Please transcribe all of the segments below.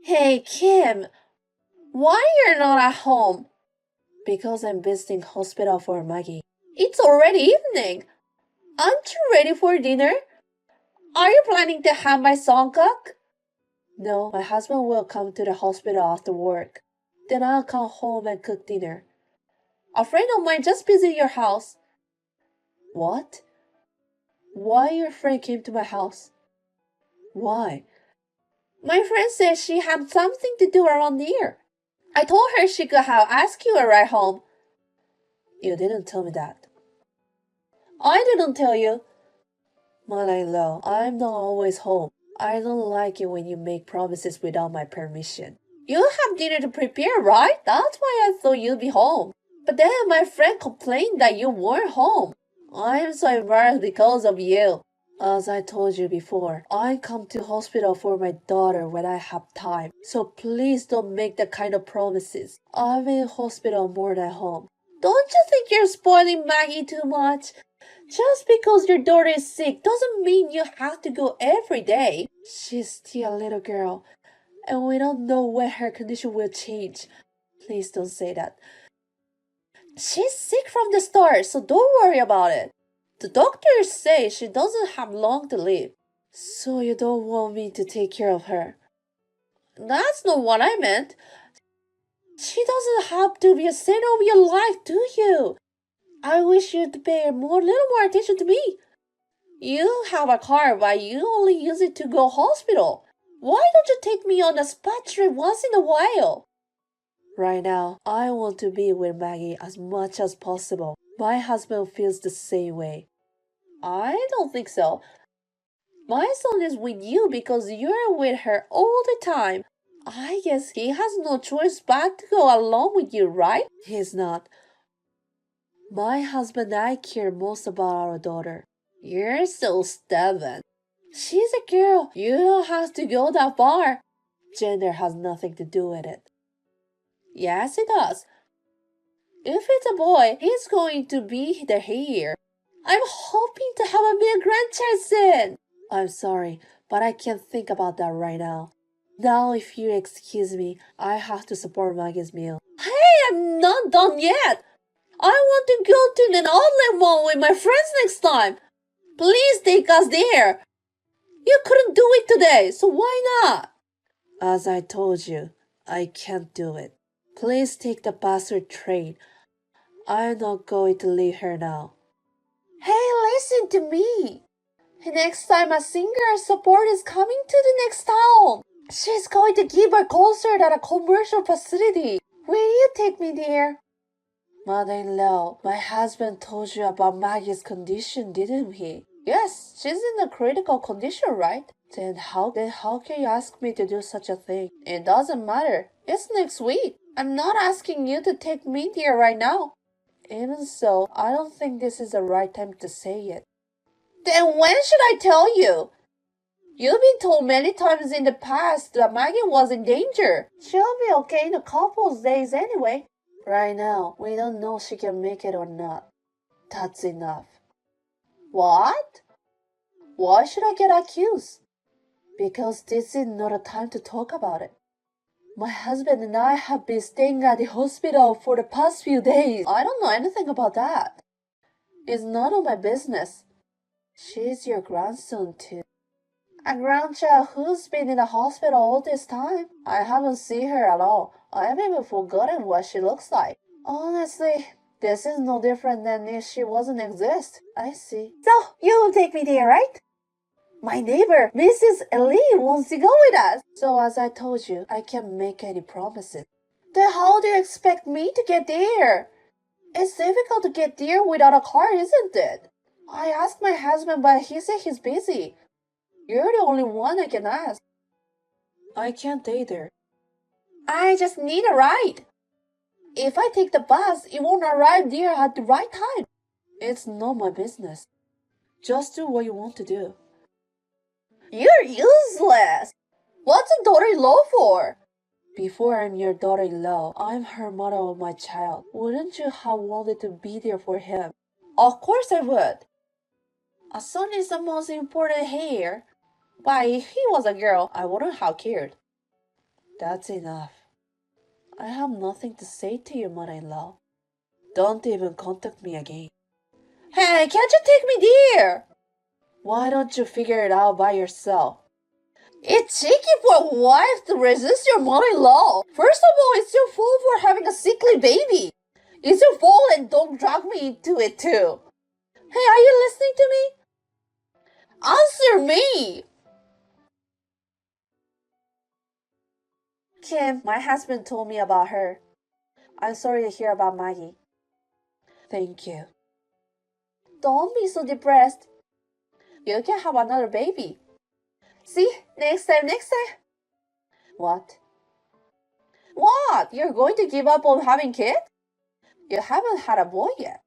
Hey, Kim, why you're not at home? Because I'm visiting hospital for Maggie. It's already evening. Aren't you ready for dinner? Are you planning to have my son cook? No, my husband will come to the hospital after work. Then I'll come home and cook dinner. A friend of mine just visited your house. What? Why your friend came to my house? Why? My friend said she had something to do around here. I told her she could have asked you a ride home. You didn't tell me that. I didn't tell you. Mother-in-law, I'm not always home. I don't like it when you make promises without my permission. You have dinner to prepare, right? That's why I thought you'd be home. But then my friend complained that you weren't home. I'm so embarrassed because of you. As I told you before, I come to hospital for my daughter when I have time. So please don't make that kind of promises. I'm in hospital more than home. Don't you think you're spoiling Maggie too much? Just because your daughter is sick doesn't mean you have to go every day. She's still a little girl, and we don't know when her condition will change. Please don't say that. She's sick from the start, so don't worry about it. The doctors say she doesn't have long to live. So you don't want me to take care of her? That's not what I meant. She doesn't have to be a center of your life, do you? I wish you'd pay little more attention to me. You have a car, but you only use it to go hospital. Why don't you take me on a spa trip once in a while? Right now, I want to be with Maggie as much as possible. My husband feels the same way. I don't think so. My son is with you because you're with her all the time. I guess he has no choice but to go along with you, right? He's not. My husband and I care most about our daughter. You're so stubborn. She's a girl. You don't have to go that far. Gender has nothing to do with it. Yes, it does. If it's a boy, he's going to be the heir. I'm hoping to have a big grandchild soon. I'm sorry, but I can't think about that right now. Now, if you excuse me, I have to support Maggie's meal. Hey, I'm not done yet. I want to go to an outlet mall with my friends next time. Please take us there. You couldn't do it today, so why not? As I told you, I can't do it. Please take the bus or train. I'm not going to leave her now. Hey, listen to me. Next time a singer or support is coming to the next town, she's going to give a concert at a commercial facility. Will you take me there? Mother-in-law, my husband told you about Maggie's condition, didn't he? Yes, she's in a critical condition, right? Then how can you ask me to do such a thing? It doesn't matter. It's next week. I'm not asking you to take me there right now. Even so, I don't think this is the right time to say it. Then when should I tell you? You've been told many times in the past that Maggie was in danger. She'll be okay in a couple of days anyway. Right now, we don't know she can make it or not. That's enough. What? Why should I get accused? Because this is not a time to talk about it. My husband and I have been staying at the hospital for the past few days. I don't know anything about that. It's none of my business. She's your grandson too. A grandchild who's been in the hospital all this time? I haven't seen her at all. I've even forgotten what she looks like. Honestly, this is no different than if she wasn't exist. I see. So, you will take me there, right? My neighbor, Mrs. Ellie, wants to go with us. So as I told you, I can't make any promises. Then how do you expect me to get there? It's difficult to get there without a car, isn't it? I asked my husband, but he said he's busy. You're the only one I can ask. I can't either. I just need a ride. If I take the bus, it won't arrive there at the right time. It's not my business. Just do what you want to do. You're useless. What's a daughter-in-law for? Before I'm your daughter-in-law, I'm her mother of my child. Wouldn't you have wanted to be there for him? Of course I would. A son is the most important here. But if he was a girl, I wouldn't have cared. That's enough. I have nothing to say to you, mother-in-law. Don't even contact me again. Hey, can't you take me there? Why don't you figure it out by yourself? It's cheeky for a wife to resist your mother-in-law. First of all, it's your fault for having a sickly baby. It's your fault and don't drag me into it too. Hey, are you listening to me? Answer me! Kim, my husband told me about her. I'm sorry to hear about Maggie. Thank you. Don't be so depressed. You can have another baby. See? Next time. What? What? You're going to give up on having kids? You haven't had a boy yet.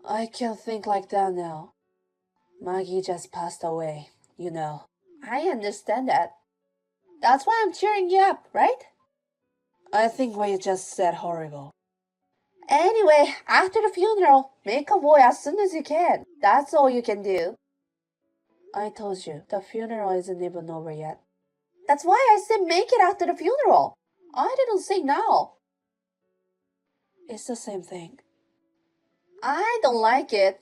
I can't think like that now. Maggie just passed away, you know. I understand that. That's why I'm cheering you up, right? I think what you just said horrible. Anyway, after the funeral, make a boy as soon as you can. That's all you can do. I told you, the funeral isn't even over yet. That's why I said make it after the funeral. I didn't say now. It's the same thing. I don't like it.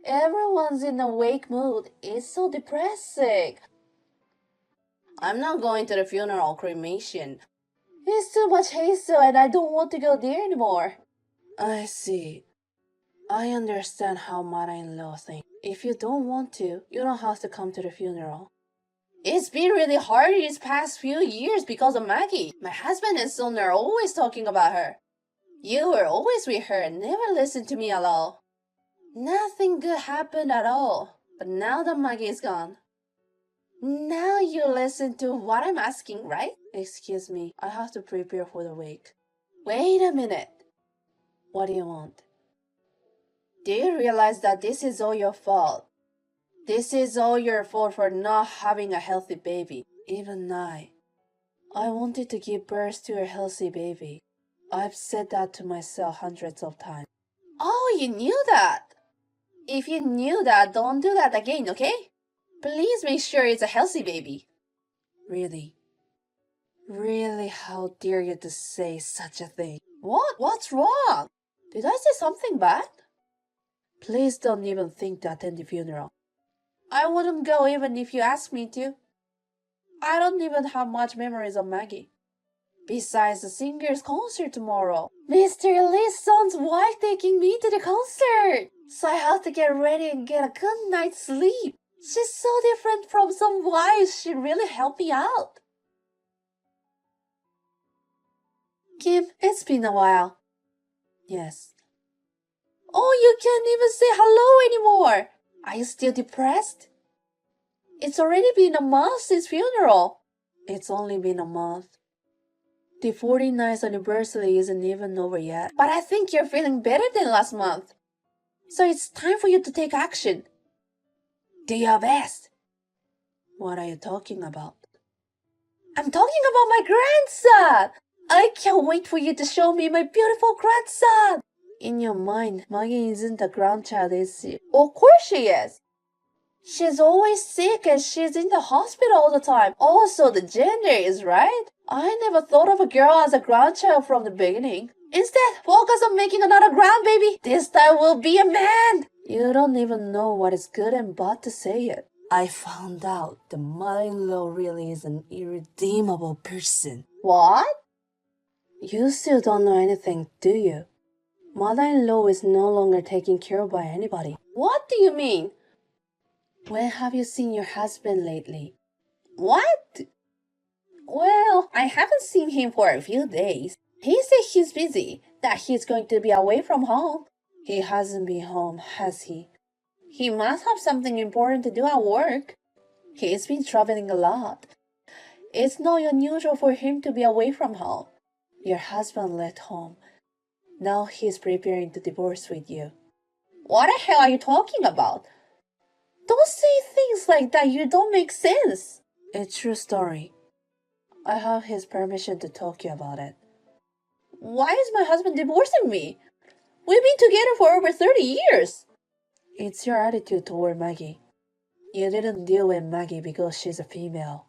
Everyone's in a wake mood. It's so depressing. I'm not going to the funeral cremation. It's too much hassle and I don't want to go there anymore. I see. I understand how mother-in-law thinks. If you don't want to, you don't have to come to the funeral. It's been really hard these past few years because of Maggie. My husband and son are always talking about her. You were always with her and never listened to me at all. Nothing good happened at all. But now that Maggie is gone, now you listen to what I'm asking, right? Excuse me, I have to prepare for the wake. Wait a minute. What do you want? Do you realize that this is all your fault? This is all your fault for not having a healthy baby. Even I wanted to give birth to a healthy baby. I've said that to myself hundreds of times. Oh, you knew that? If you knew that, don't do that again, okay? Please make sure it's a healthy baby. Really? Really, how dare you to say such a thing? What? What's wrong? Did I say something bad? Please don't even think to attend the funeral. I wouldn't go even if you asked me to. I don't even have much memories of Maggie. Besides the singer's concert tomorrow, Mr. Lee's son's wife taking me to the concert. So I have to get ready and get a good night's sleep. She's so different from some wives. She really helped me out. Kim, it's been a while. Yes. Oh, you can't even say hello anymore. Are you still depressed? It's already been a month since funeral. It's only been a month. The 49th anniversary isn't even over yet. But I think you're feeling better than last month. So it's time for you to take action. Do your best. What are you talking about? I'm talking about my grandson. I can't wait for you to show me my beautiful grandson. In your mind, Maggie isn't a grandchild, is she? Of course she is. She's always sick and she's in the hospital all the time. Also, the gender is right. I never thought of a girl as a grandchild from the beginning. Instead, focus on making another grandbaby. This time will be a man. You don't even know what is good and bad to say it. I found out the mother-in-law really is an irredeemable person. What? You still don't know anything, do you? Mother-in-law is no longer taken care of by anybody. What do you mean? When have you seen your husband lately? What? Well, I haven't seen him for a few days. He said he's busy, that he's going to be away from home. He hasn't been home, has he? He must have something important to do at work. He's been traveling a lot. It's not unusual for him to be away from home. Your husband left home. Now he's preparing to divorce with you. What the hell are you talking about? Don't say things like that, you don't make sense. It's true story. I have his permission to talk to you about it. Why is my husband divorcing me? We've been together for over 30 years. It's your attitude toward Maggie. You didn't deal with Maggie because she's a female.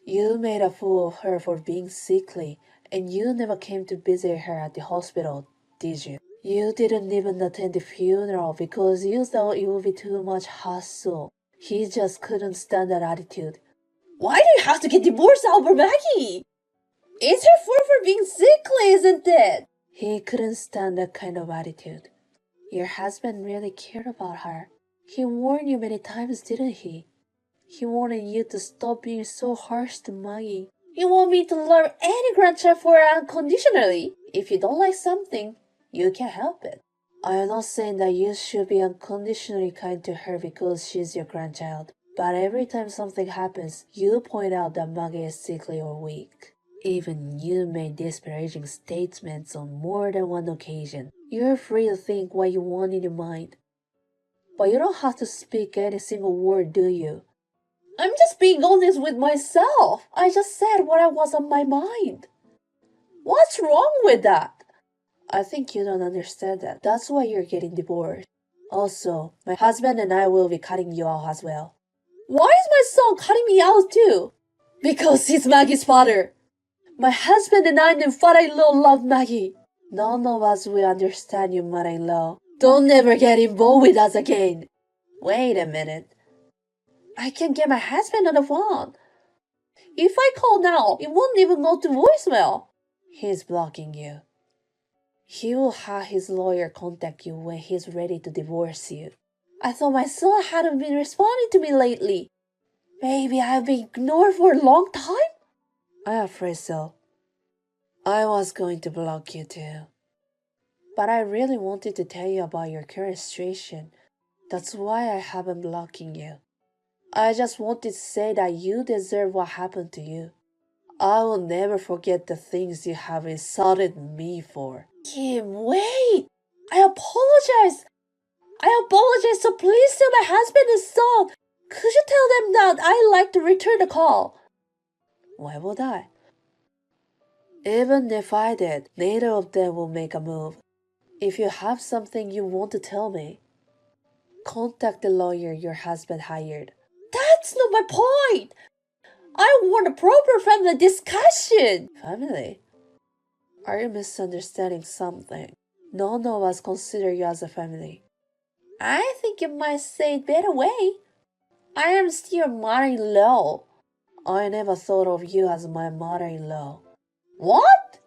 You made a fool of her for being sickly, and you never came to visit her at the hospital, did you? You didn't even attend the funeral because you thought it would be too much hassle. He just couldn't stand that attitude. Why do you have to get divorced over Maggie? It's her fault for being sickly, isn't it? He couldn't stand that kind of attitude. Your husband really cared about her. He warned you many times, didn't he? He wanted you to stop being so harsh to Maggie. You want me to love any grandchild for her unconditionally? If you don't like something, you can't help it. I am not saying that you should be unconditionally kind to her because she's your grandchild. But every time something happens, you point out that Maggie is sickly or weak. Even you made disparaging statements on more than one occasion. You're free to think what you want in your mind. But you don't have to speak any single word, do you? I'm just being honest with myself. I just said what was on my mind. What's wrong with that? I think you don't understand that. That's why you're getting divorced. Also, my husband and I will be cutting you out as well. Why is my son cutting me out too? Because he's Maggie's father. My husband and I and father-in-law love Maggie. None of us will understand you, mother-in-law. Don't ever get involved with us again. Wait a minute. I can get my husband on the phone. If I call now, it won't even go to voicemail. He's blocking you. He will have his lawyer contact you when he's ready to divorce you. I thought my son hadn't been responding to me lately. Maybe I've been ignored for a long time? I'm afraid so. I was going to block you too. But I really wanted to tell you about your current situation. That's why I haven't blocking you. I just wanted to say that you deserve what happened to you. I will never forget the things you have insulted me for. Kim, wait! I apologize! So please tell my husband and son. Could you tell them that I'd like to return the call? Why would I? Even if I did, neither of them will make a move. If you have something you want to tell me, contact the lawyer your husband hired. That's not my point! I want a proper family discussion! Family? Are you misunderstanding something? None of us consider you as a family. I think you might say it better way. I am still mother-in-law. I never thought of you as my mother-in-law. What?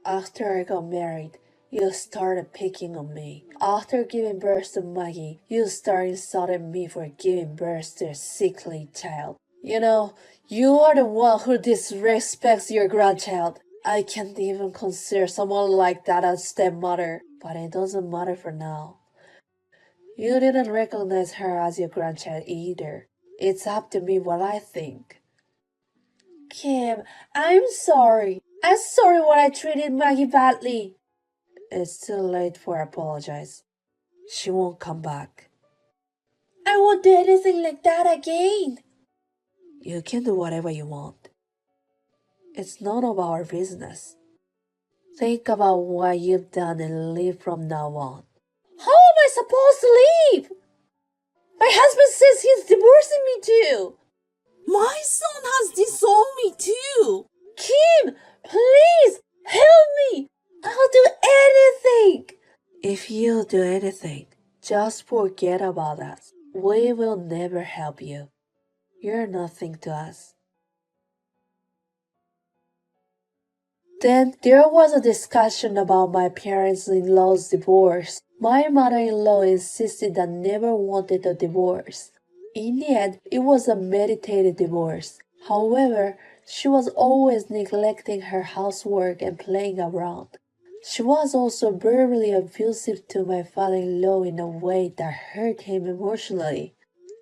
After I got married, you started picking on me. After giving birth to Maggie, you started insulting me for giving birth to a sickly child. You know, you are the one who disrespects your grandchild. I can't even consider someone like that a stepmother. But it doesn't matter for now. You didn't recognize her as your grandchild either. It's up to me what I think. Kim, I'm sorry. I'm sorry when I treated Maggie badly. It's too late for apologize. She won't come back. I won't do anything like that again. You can do whatever you want. It's none of our business. Think about what you've done and live from now on. How am I supposed to leave? My husband says he's divorcing me too. My son has disowned me too. Kim, please help me. I'll do anything. If you do anything, just forget about us. We will never help you. You're nothing to us. Then there was a discussion about my parents-in-law's divorce. My mother-in-law insisted that never wanted a divorce. In the end, it was a meditated divorce. However, she was always neglecting her housework and playing around. She was also verbally abusive to my father-in-law in a way that hurt him emotionally.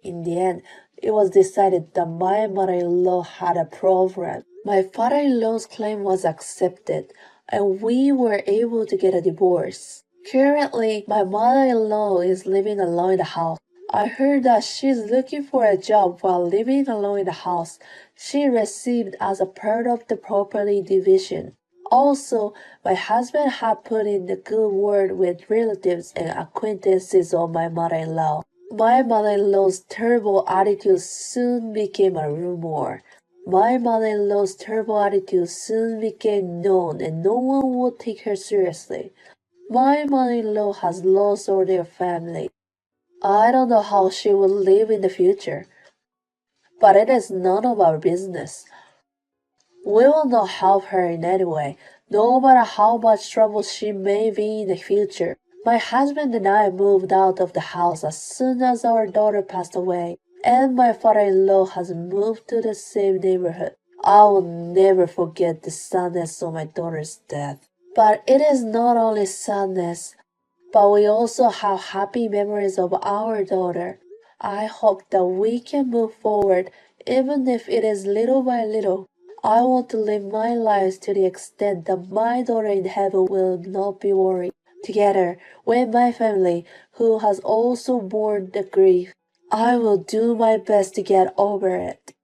In the end, it was decided that my mother-in-law had a problem. My father-in-law's claim was accepted, and we were able to get a divorce. Currently, my mother-in-law is living alone in the house. I heard that she's looking for a job while living alone in the house she received as a part of the property division. Also, my husband had put in a good word with relatives and acquaintances of my mother-in-law. My mother-in-law's terrible attitude soon became a rumor. My mother-in-law's terrible attitude soon became known and no one would take her seriously. My mother-in-law has lost all their family. I don't know how she will live in the future, but it is none of our business. We will not help her in any way, no matter how much trouble she may be in the future. My husband and I moved out of the house as soon as our daughter passed away, and my father-in-law has moved to the same neighborhood. I will never forget the sadness of my daughter's death. But it is not only sadness, but we also have happy memories of our daughter. I hope that we can move forward, even if it is little by little. I want to live my life to the extent that my daughter in heaven will not be worried. Together with my family, who has also borne the grief, I will do my best to get over it.